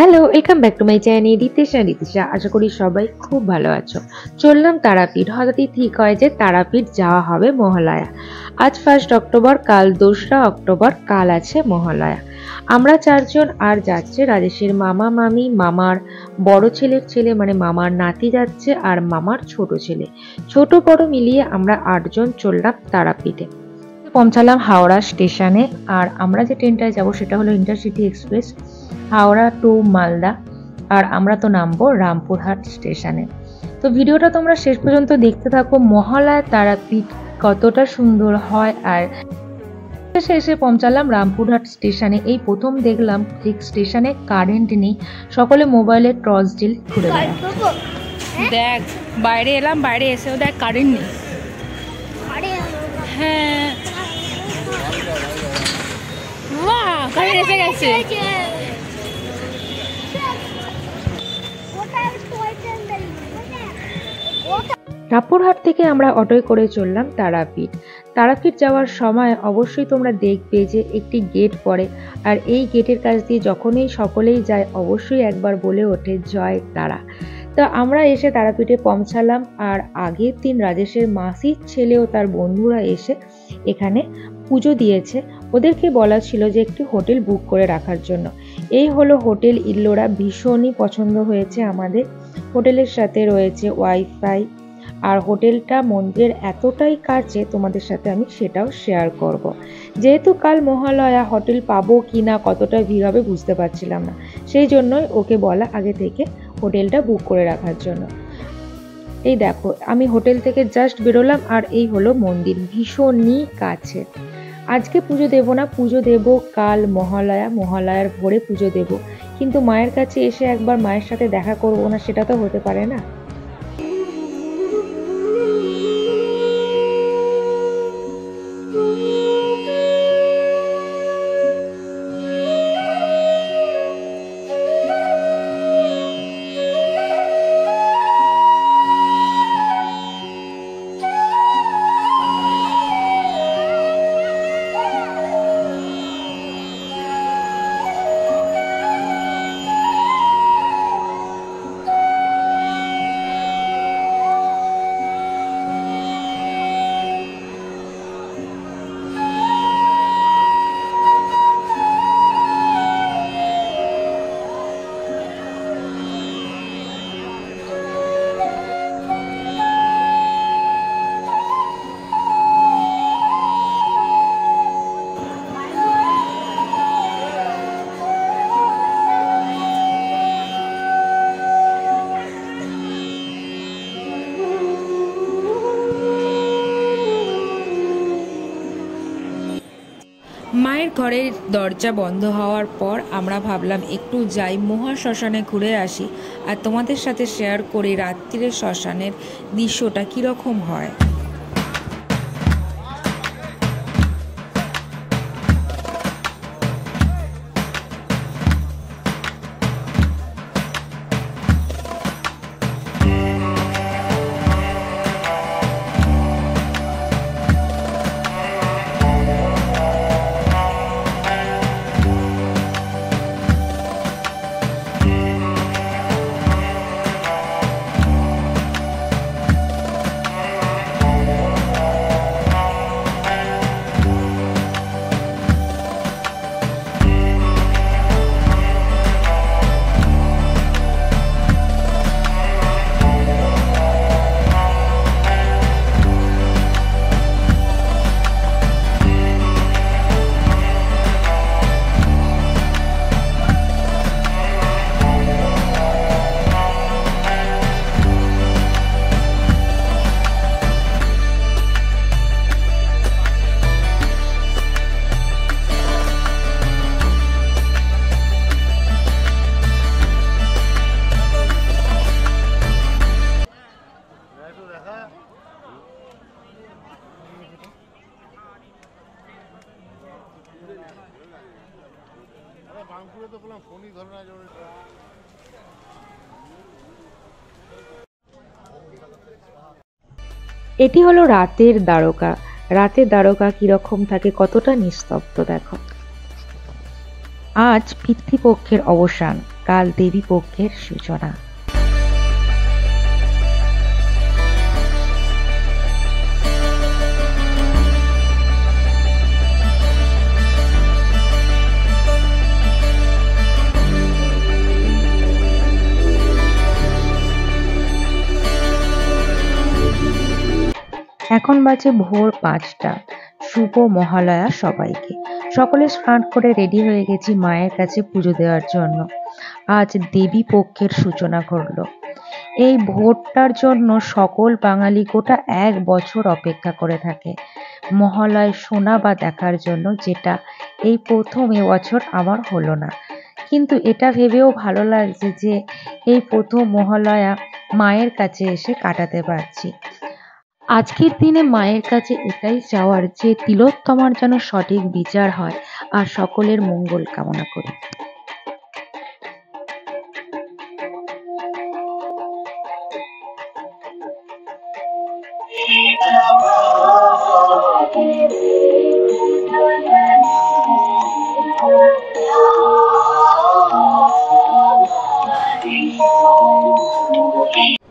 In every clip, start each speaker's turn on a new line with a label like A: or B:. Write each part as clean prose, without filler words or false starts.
A: Hello, welcome back to my channel Ritisha. আশা করি সবাই খুব ভালো আছো। চললাম তারাপীঠ। হঠাৎই ঠিক হয় যে তারাপীঠ যাওয়া হবে মহালয়া। আজ 1 অক্টোবর, কাল 2রা অক্টোবর, কাল আছে মহালয়া। আমরা 4জন আর যাচ্ছে রাজেশের মামা মামি, মামার বড় ছেলের ছেলে মানে মামার নাতি যাচ্ছে, আর মামার ছোট ছেলে। ছোট বড় মিলিয়ে আমরা 8জন চললাম তারাপীঠে। পৌঁছালাম হাওড়া স্টেশনে। আর আমরা যে ট্রেনটায় যাব সেটা হলো intercity express, Howrah to Malda. আর আমরা তো নামবো রামপুরহাট স্টেশনে। তো ভিডিওটা তোমরা শেষ পর্যন্ত দেখতে থাকো। মহালয়া তারাপীঠ কতটা সুন্দর হয়। আর এসে পৌঁছালাম রামপুরহাট স্টেশনে। এই প্রথম দেখলাম ঠিক স্টেশনে কারেন্ট নেই, সকলে মোবাইলে টর্চ দিল ঘুরে বেড়ায়।
B: দেখ বাইরে এলাম, বাইরে এসেও দেখ কারেন্ট নেই। হ্যাঁ কারেন্ট এসে গেছে।
A: রামপুরহাট থেকে আমরা অটোয় করে চললাম তারাপীঠ। তারাপীঠ যাওয়ার সময় অবশ্যই তোমরা দেখবে যে একটি গেট পড়ে, আর এই গেটের কাছ দিয়ে যখনই সকলেই যায় অবশ্যই একবার বলে ওঠে জয় তারা। তো আমরা এসে তারাপীঠে পৌঁছালাম। আর আগের দিন রাজেশের মাসির ছেলে ও তার বন্ধুরা এসে এখানে পুজো দিয়েছে। ওদেরকে বলা ছিল যে একটি হোটেল বুক করে রাখার জন্য। এই হলো হোটেল ইল্লোরা, ভীষণই পছন্দ হয়েছে আমাদের। হোটেলের সাথে রয়েছে ওয়াইফাই, আর হোটেলটা মন্দিরের এতটাই কাছে, তোমাদের সাথে আমি সেটাও শেয়ার করব। যেহেতু কাল মহালয়া, হোটেল পাবো কি না, কতটা ভিড় হবে বুঝতে পারছিলাম না, সেই জন্যই ওকে বলা আগে থেকে হোটেলটা বুক করে রাখার জন্য। এই দেখো আমি হোটেল থেকে জাস্ট বেরোলাম, আর এই হলো মন্দির, ভীষণই কাছে। আজকে পুজো দেব না, পুজো দেব কাল মহালয়া, মহালয়ার ভোরে পুজো দেব। কিন্তু মায়ের কাছে এসে একবার মায়ের সাথে দেখা করবো না, সেটা তো হতে পারে না।
B: মায়ের ঘরের দরজা বন্ধ হওয়ার পর আমরা ভাবলাম একটু যাই মহা শ্মশানে ঘুরে আসি, আর তোমাদের সাথে শেয়ার করি রাত্রিরে শ্মশানের দৃশ্যটা কীরকম হয়।
A: এটি হলো রাতের দ্বারকা। রাতের দ্বারকা কিরকম থাকে, কতটা নিস্তব্ধ দেখো। আজ পিতৃপক্ষের অবসান, কাল দেবী পক্ষের সূচনা। এখন বাজে ভোর 5টা। শুভ মহালয়া সবাইকে। সকলে স্নান করে রেডি হয়ে গেছি মায়ের কাছে পুজো দেওয়ার জন্য। আজ দেবী পক্ষের সূচনা করলো। এই ভোরটার জন্য সকল বাঙালি গোটা 1 বছর অপেক্ষা করে থাকে মহালয় শোনা বা দেখার জন্য, যেটা এই প্রথম এবছর আমার হলো না। কিন্তু এটা ভেবেও ভালো লাগছে যে এই প্রথম মহালয়া মায়ের কাছে এসে কাটাতে পারছি। আজকের দিনে মায়ের কাছে এটাই চাওয়ার যে তিলোত্তমার যেন সঠিক বিচার হয় আর সকলের মঙ্গল কামনা করি।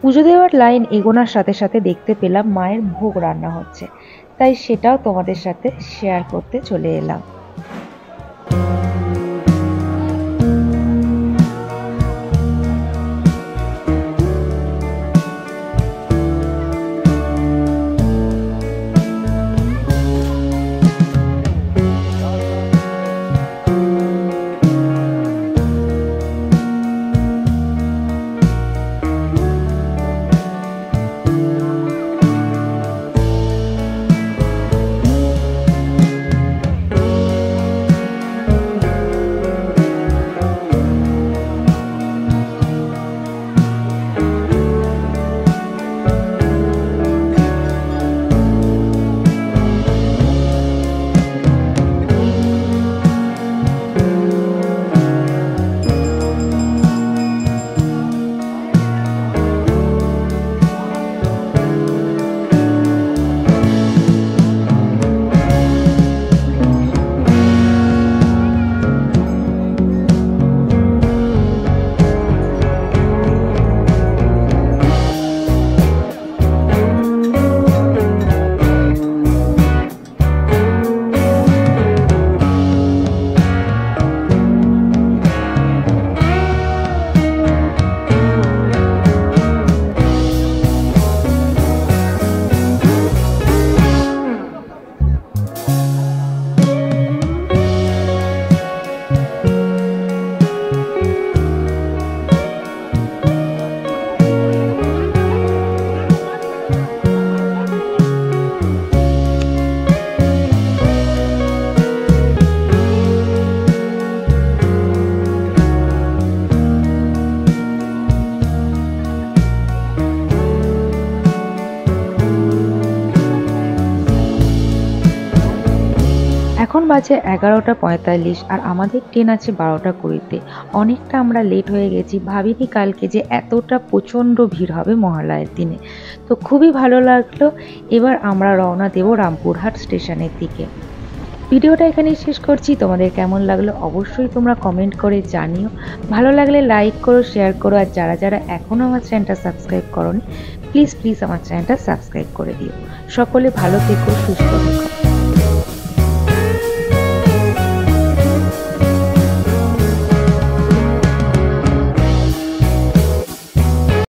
A: পুজো দেওয়ার লাইন এগোনোর সাথে সাথে দেখতে পেলাম মায়ের ভোগ রান্না হচ্ছে, তাই সেটাও তোমাদের সাথে শেয়ার করতে চলে এলাম। এখন বাজে 11:45 আর আমাদের ট্রেন আছে 12:20-তে। অনেকটা আমরা লেট হয়ে গেছি। ভাবিনি কালকে যে এতটা প্রচণ্ড ভিড় হবে মহালয়ার দিনে। তো খুবই ভালো লাগলো। এবার আমরা রওনা দেব রামপুরহাট স্টেশনের দিকে। ভিডিওটা এখানেই শেষ করছি। তোমাদের কেমন লাগলো অবশ্যই তোমরা কমেন্ট করে জানিও। ভালো লাগলে লাইক করো, শেয়ার করো, আর যারা যারা এখনও আমার চ্যানেলটা সাবস্ক্রাইব করোনি প্লিজ আমার চ্যানেলটা সাবস্ক্রাইব করে দিও। সকলে ভালো থেকো, সুস্থ থেকো।